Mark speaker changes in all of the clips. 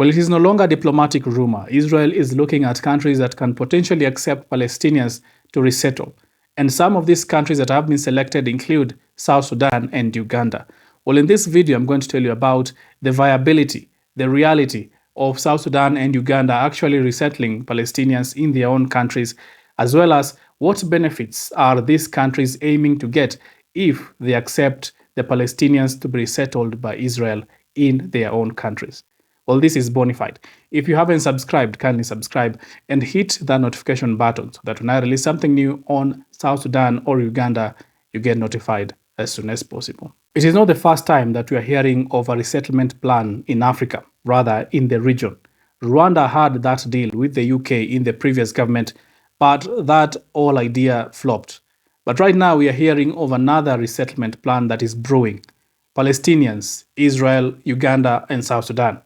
Speaker 1: Well, it is no longer a diplomatic rumor. Israel is looking at countries that can potentially accept Palestinians to resettle. And some of these countries that have been selected include South Sudan and Uganda. Well, in this video, I'm going to tell you about the viability, the reality of South Sudan and Uganda actually resettling Palestinians in their own countries, as well as what benefits are these countries aiming to get if they accept the Palestinians to be resettled by Israel in their own countries. Well, this is Bonafide. If you haven't subscribed, kindly subscribe and hit the notification button so that when I release something new on South Sudan or Uganda, you get notified as soon as possible. It is not the first time that we are hearing of a resettlement plan in Africa, rather in the region. Rwanda had that deal with the UK in the previous government, but that whole idea flopped. But right now we are hearing of another resettlement plan that is brewing. Palestinians, Israel, Uganda, and South Sudan.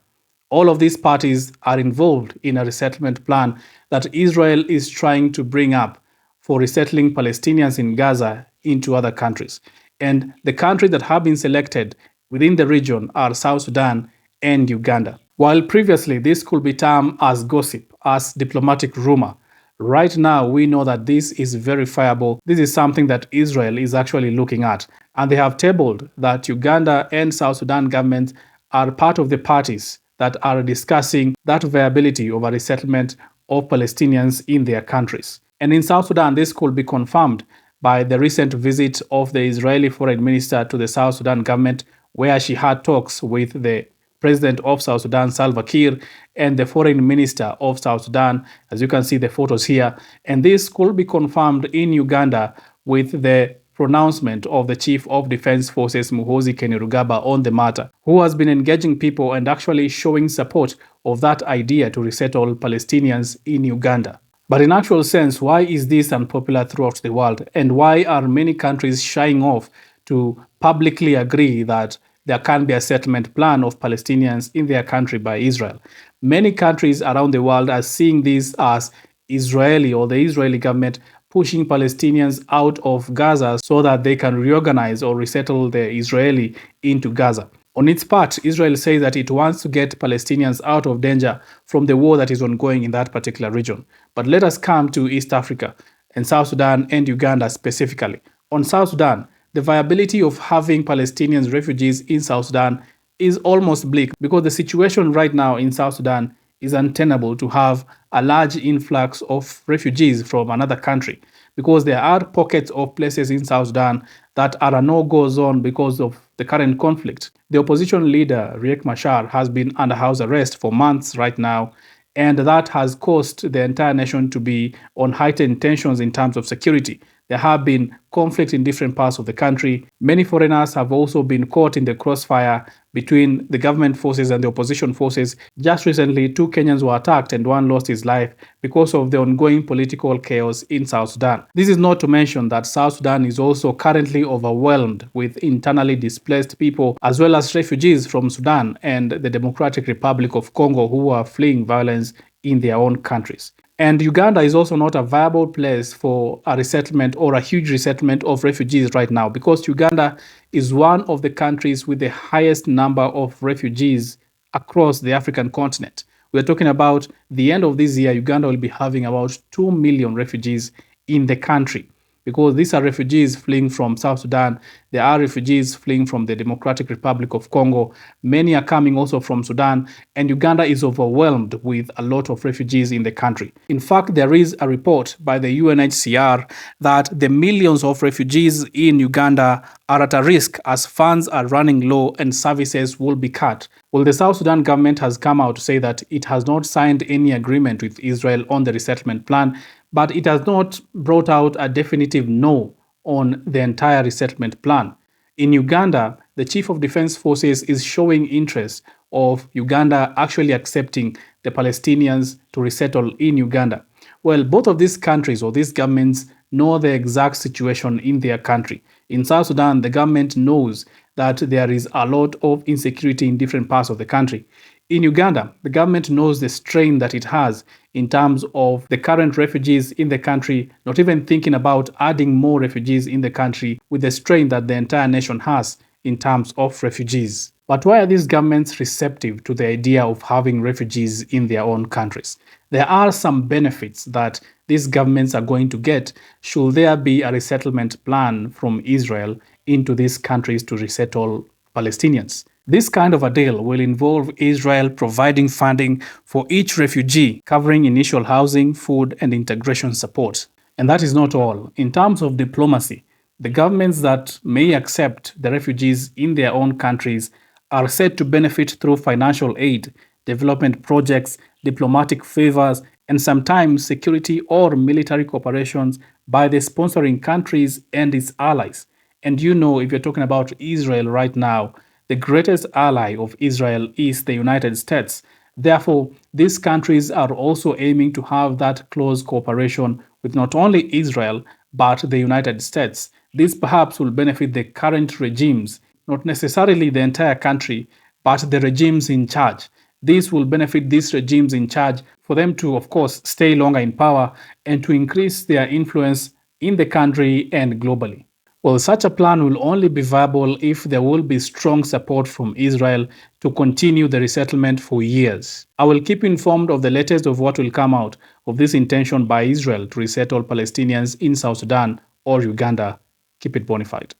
Speaker 1: All of these parties are involved in a resettlement plan that Israel is trying to bring up for resettling Palestinians in Gaza into other countries. And the countries that have been selected within the region are South Sudan and Uganda. While previously this could be termed as gossip, as diplomatic rumor, right now we know that this is verifiable. This is something that Israel is actually looking at. And they have tabled that Uganda and South Sudan governments are part of the parties that are discussing that viability of a resettlement of Palestinians in their countries. And in South Sudan, this could be confirmed by the recent visit of the Israeli foreign minister to the South Sudan government, where she had talks with the president of South Sudan, Salva Kiir, and the foreign minister of South Sudan, as you can see the photos here. And this could be confirmed in Uganda with the pronouncement of the Chief of Defense Forces Muhoozi Kainerugaba on the matter, who has been engaging people and actually showing support of that idea to resettle Palestinians in Uganda. But in actual sense, why is this unpopular throughout the world? And why are many countries shying off to publicly agree that there can be a settlement plan of Palestinians in their country by Israel? Many countries around the world are seeing this as Israeli or the Israeli government pushing Palestinians out of Gaza so that they can reorganize or resettle the Israeli into Gaza. On its part, Israel says that it wants to get Palestinians out of danger from the war that is ongoing in that particular region. But let us come to East Africa and South Sudan and Uganda specifically. On South Sudan, the viability of having Palestinians refugees in South Sudan is almost bleak because the situation right now in South Sudan is untenable to have a large influx of refugees from another country, because there are pockets of places in South Sudan that are a no-go zone because of the current conflict. The opposition leader, Riek Machar, has been under house arrest for months right now, and that has caused the entire nation to be on heightened tensions in terms of security. There have been conflicts in different parts of the country. Many foreigners have also been caught in the crossfire between the government forces and the opposition forces. Just recently, 2 Kenyans were attacked and 1 lost his life because of the ongoing political chaos in South Sudan. This is not to mention that South Sudan is also currently overwhelmed with internally displaced people, as well as refugees from Sudan and the Democratic Republic of Congo who are fleeing violence in their own countries. And Uganda is also not a viable place for a resettlement or a huge resettlement of refugees right now, because Uganda is one of the countries with the highest number of refugees across the African continent. We're talking about the end of this year, Uganda will be having about 2 million refugees in the country, because these are refugees fleeing from South Sudan. There are refugees fleeing from the Democratic Republic of Congo. Many are coming also from Sudan, and Uganda is overwhelmed with a lot of refugees in the country. In fact, there is a report by the UNHCR that the millions of refugees in Uganda are at a risk as funds are running low and services will be cut. Well, the South Sudan government has come out to say that it has not signed any agreement with Israel on the resettlement plan, but it has not brought out a definitive no on the entire resettlement plan. In Uganda, the Chief of Defense Forces is showing interest of Uganda actually accepting the Palestinians to resettle in Uganda. Well, both of these countries or these governments know the exact situation in their country. In South Sudan, the government knows that there is a lot of insecurity in different parts of the country. In Uganda, the government knows the strain that it has in terms of the current refugees in the country, not even thinking about adding more refugees in the country with the strain that the entire nation has in terms of refugees. But why are these governments receptive to the idea of having refugees in their own countries? There are some benefits that these governments are going to get should there be a resettlement plan from Israel into these countries to resettle Palestinians. This kind of a deal will involve Israel providing funding for each refugee, covering initial housing, food, and integration support. And that is not all. In terms of diplomacy, the governments that may accept the refugees in their own countries are said to benefit through financial aid, development projects, diplomatic favors, and sometimes security or military cooperations by the sponsoring countries and its allies. And you know, if you're talking about Israel right now, the greatest ally of Israel is the United States. Therefore, these countries are also aiming to have that close cooperation with not only Israel, but the United States. This perhaps will benefit the current regimes, not necessarily the entire country, but the regimes in charge. This will benefit these regimes in charge for them to, of course, stay longer in power and to increase their influence in the country and globally. Well, such a plan will only be viable if there will be strong support from Israel to continue the resettlement for years. I will keep you informed of the latest of what will come out of this intention by Israel to resettle Palestinians in South Sudan or Uganda. Keep it bona fide.